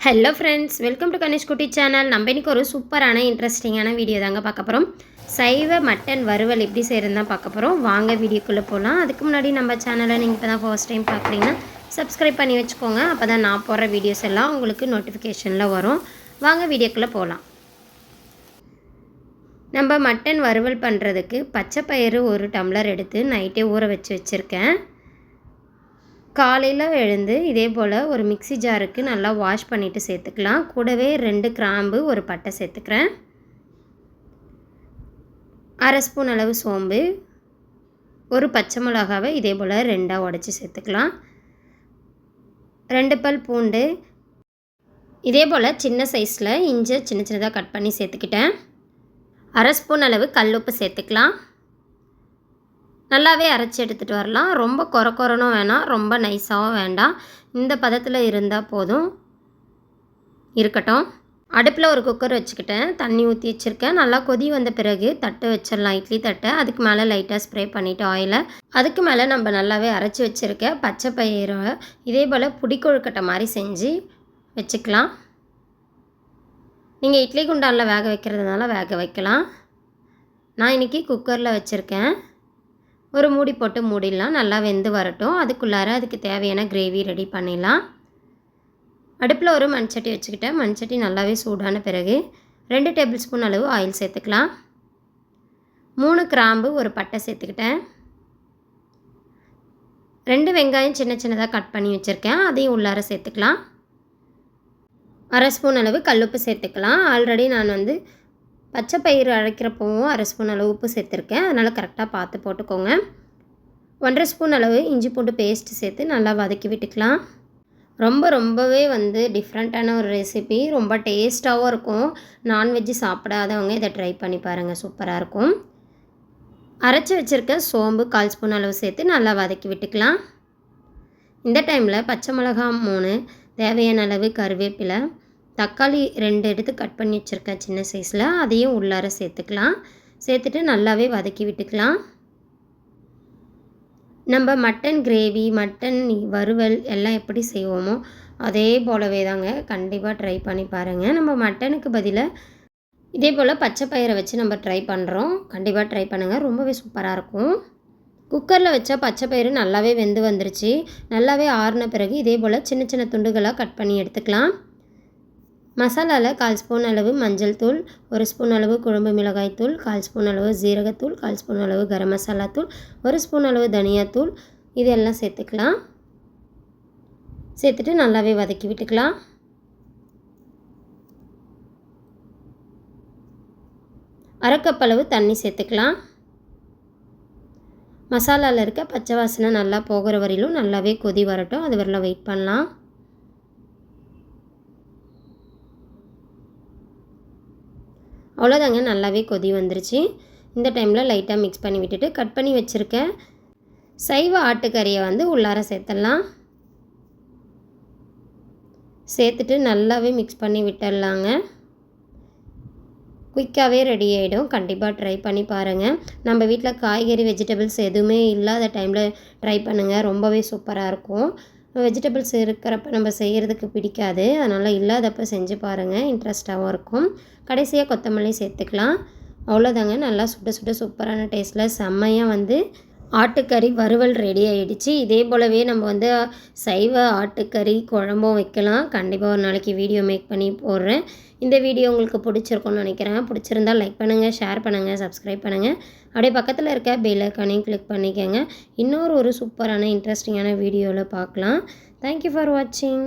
Hello friends, welcome to Ganesh குட்டி channel. நம்ம இன்றைக்கி ஒரு சூப்பரான இன்ட்ரெஸ்டிங்கான வீடியோ தாங்க பார்க்க போகிறோம். சைவ மட்டன் வறுவல் எப்படி செய்கிறதுன்னு தான் பார்க்க போகிறோம். வாங்க வீடியோக்குள்ளே போகலாம். அதுக்கு முன்னாடி நம்ம சேனலை நீங்கள் இப்போ தான் ஃபர்ஸ்ட் டைம் பார்க்குறீங்கன்னா சப்ஸ்கிரைப் பண்ணி வச்சுக்கோங்க. அப்போ தான் நான் போடுற வீடியோஸ் எல்லாம் உங்களுக்கு நோட்டிஃபிகேஷனில் வரும். வாங்க வீடியோக்குள்ளே போகலாம். நம்ம மட்டன் வறுவல் பண்ணுறதுக்கு பச்சை பயிறு 1 டம்ளர் எடுத்து நைட்டே ஊற வச்சுருக்கேன். காலையில் எழுந்து இதே போல் ஒரு மிக்ஸி ஜாருக்கு நல்லா வாஷ் பண்ணிவிட்டு சேர்த்துக்கலாம். கூடவே 2 கிராம்பு, ஒரு பட்டை சேர்த்துக்கிறேன். அரை ஸ்பூன் அளவு சோம்பு, ஒரு பச்சை மிளகாவை இதே போல் 2ஆக உடச்சி சேர்த்துக்கலாம். 2 பல் பூண்டு, இதே போல் சின்ன சைஸில் இஞ்சி சின்ன சின்னதாக கட் பண்ணி சேர்த்துக்கிட்டேன். அரை ஸ்பூன் அளவு கல்லுப்பு சேர்த்துக்கலாம். நல்லாவே அரைச்சி எடுத்துகிட்டு வரலாம். ரொம்ப கொரணும் வேணாம், ரொம்ப நைஸாகவும் வேண்டாம். இந்த பதத்தில் இருந்தால் போதும். இருக்கட்டும். அடுப்பில் ஒரு குக்கர் வச்சுக்கிட்டேன். தண்ணி ஊற்றி வச்சுருக்கேன். நல்லா கொதி வந்த பிறகு தட்டு வச்சிடலாம், இட்லி தட்டை. அதுக்கு மேலே லைட்டாக ஸ்ப்ரே பண்ணிவிட்டு ஆயிலை. அதுக்கு மேலே நம்ம நல்லாவே அரைச்சி வச்சுருக்க பச்சை பயிரை இதே போல் புடி கொழுக்கட்டை மாதிரி செஞ்சு வச்சுக்கலாம். நீங்கள் இட்லி குண்டானில் வேக வைக்கிறதுனால வேக வைக்கலாம். நான் இன்றைக்கி குக்கரில் வச்சுருக்கேன். ஒரு மூடி போட்டு மூடிடலாம். நல்லா வெந்து வரட்டும். அதுக்குள்ளார அதுக்கு தேவையான கிரேவி ரெடி பண்ணிடலாம். அடுப்பில் ஒரு மண்சட்டி வச்சுக்கிட்டேன். மண்சட்டி நல்லாவே சூடான பிறகு 2 டேபிள் ஸ்பூன் அளவு ஆயில் சேர்த்துக்கலாம். 3 கிராம்பு, ஒரு பட்டை சேர்த்துக்கிட்டேன். 2 வெங்காயம் சின்ன சின்னதாக கட் பண்ணி வச்சுருக்கேன். அதையும் உள்ளார சேர்த்துக்கலாம். அரை ஸ்பூன் அளவு கல்லுப்பு சேர்த்துக்கலாம். ஆல்ரெடி நான் பச்சை பயிறு அரைக்கிறப்பவும் அரை ஸ்பூன் அளவு உப்பு சேர்த்துருக்கேன். அதனால் கரெக்டாக பார்த்து போட்டுக்கோங்க. 1.5 ஸ்பூன் அளவு இஞ்சி பூண்டு பேஸ்ட்டு சேர்த்து நல்லா வதக்கி விட்டுக்கலாம். ரொம்பவே டிஃப்ரெண்ட்டான ஒரு ரெசிபி. ரொம்ப டேஸ்ட்டாகவும் இருக்கும். நான்வெஜ்ஜு சாப்பிடாதவங்க இதை ட்ரை பண்ணி பாருங்கள், சூப்பராக இருக்கும். அரைச்சி வச்சுருக்க சோம்பு 1/4 ஸ்பூன் அளவு சேர்த்து நல்லா வதக்கி விட்டுக்கலாம். இந்த டைமில் பச்சை மிளகா 3, தேவையான அளவு கருவேப்பிலை, தக்காளி 2 எடுத்து கட் பண்ணி வச்சுருக்கேன் சின்ன சைஸில். அதையும் உள்ளார சேர்த்துக்கலாம். சேர்த்துட்டு நல்லாவே வதக்கி விட்டுக்கலாம். நம்ம மட்டன் கிரேவி, மட்டன் வறுவல் எல்லாம் எப்படி செய்வோமோ அதே போலவே தாங்க. கண்டிப்பாக ட்ரை பண்ணி பாருங்கள். நம்ம மட்டனுக்கு பதிலாக இதே போல் பச்சை பயிரை வச்சு நம்ம ட்ரை பண்ணுறோம். கண்டிப்பாக ட்ரை பண்ணுங்கள், ரொம்பவே சூப்பராக இருக்கும். குக்கரில் வச்சா பச்சை பயிறு நல்லாவே வெந்து வந்துருச்சு. நல்லாவே ஆறின பிறகு இதே போல் சின்ன சின்ன துண்டுகளாக கட் பண்ணி எடுத்துக்கலாம். மசாலாவில் 1/4 ஸ்பூன் அளவு மஞ்சள் தூள், 1 ஸ்பூன் அளவு குழம்பு மிளகாய் தூள், 1/4 ஸ்பூன் அளவு ஜீரகத்தூள், 1/4 ஸ்பூன் அளவு கரம் மசாலா தூள், 1 ஸ்பூன் அளவு தனியாத்தூள், இதெல்லாம் சேர்த்துக்கலாம். சேர்த்துட்டு நல்லாவே வதக்கி விட்டுக்கலாம். அரை கப் அளவு தண்ணி சேர்த்துக்கலாம். மசாலாவில் இருக்க பச்சை வாசனை நல்லா போகிற வரையிலும் நல்லாவே கொதி வரட்டும். அது வரலாம் வெயிட் பண்ணலாம். அவ்வளோதாங்க, நல்லாவே கொதி வந்துருச்சு. இந்த டைமில் லைட்டாக மிக்ஸ் பண்ணி விட்டுட்டு கட் பண்ணி வச்சுருக்க சைவ ஆட்டுக்கறியை உள்ளார சேர்த்துடலாம். சேர்த்துட்டு நல்லாவே மிக்ஸ் பண்ணி விட்டுடலாங்க. குயிக்காகவே ரெடி ஆகிடும். கண்டிப்பாக ட்ரை பண்ணி பாருங்கள். நம்ம வீட்டில் காய்கறி, வெஜிடபிள்ஸ் எதுவுமே இல்லாத டைமில் ட்ரை பண்ணுங்கள். ரொம்பவே சூப்பராக இருக்கும். வெஜிடபிள்ஸ் இருக்கிறப்ப நம்ம செய்கிறதுக்கு பிடிக்காது. அதனால் இல்லாதப்போ செஞ்சு பாருங்கள், இன்ட்ரெஸ்ட்டாகவும் இருக்கும். கடைசியாக கொத்தமல்லி சேர்த்துக்கலாம். அவ்வளோதாங்க, நல்லா சுட சுட சூப்பரான டேஸ்ட்டில் செம்மையாக ஆட்டுக்கறி வறுவல் ரெடி ஆகிடுச்சு. இதே போலவே நம்ம சைவ ஆட்டுக்கறி குழம்பும் வைக்கலாம். கண்டிப்பாக ஒரு நாளைக்கு வீடியோ மேக் பண்ணி போடுறேன். இந்த வீடியோ உங்களுக்கு பிடிச்சிருக்கும்னு நினைக்கிறேன். பிடிச்சிருந்தால் லைக் பண்ணுங்கள், ஷேர் பண்ணுங்கள், சப்ஸ்கிரைப் பண்ணுங்கள். அப்படியே பக்கத்தில் இருக்க பெல் ஐக்கானையும் கிளிக் பண்ணிக்கோங்க. இன்னொரு சூப்பரான இன்ட்ரெஸ்டிங்கான வீடியோவில் பார்க்கலாம். தேங்க்யூ ஃபார் வாட்சிங்.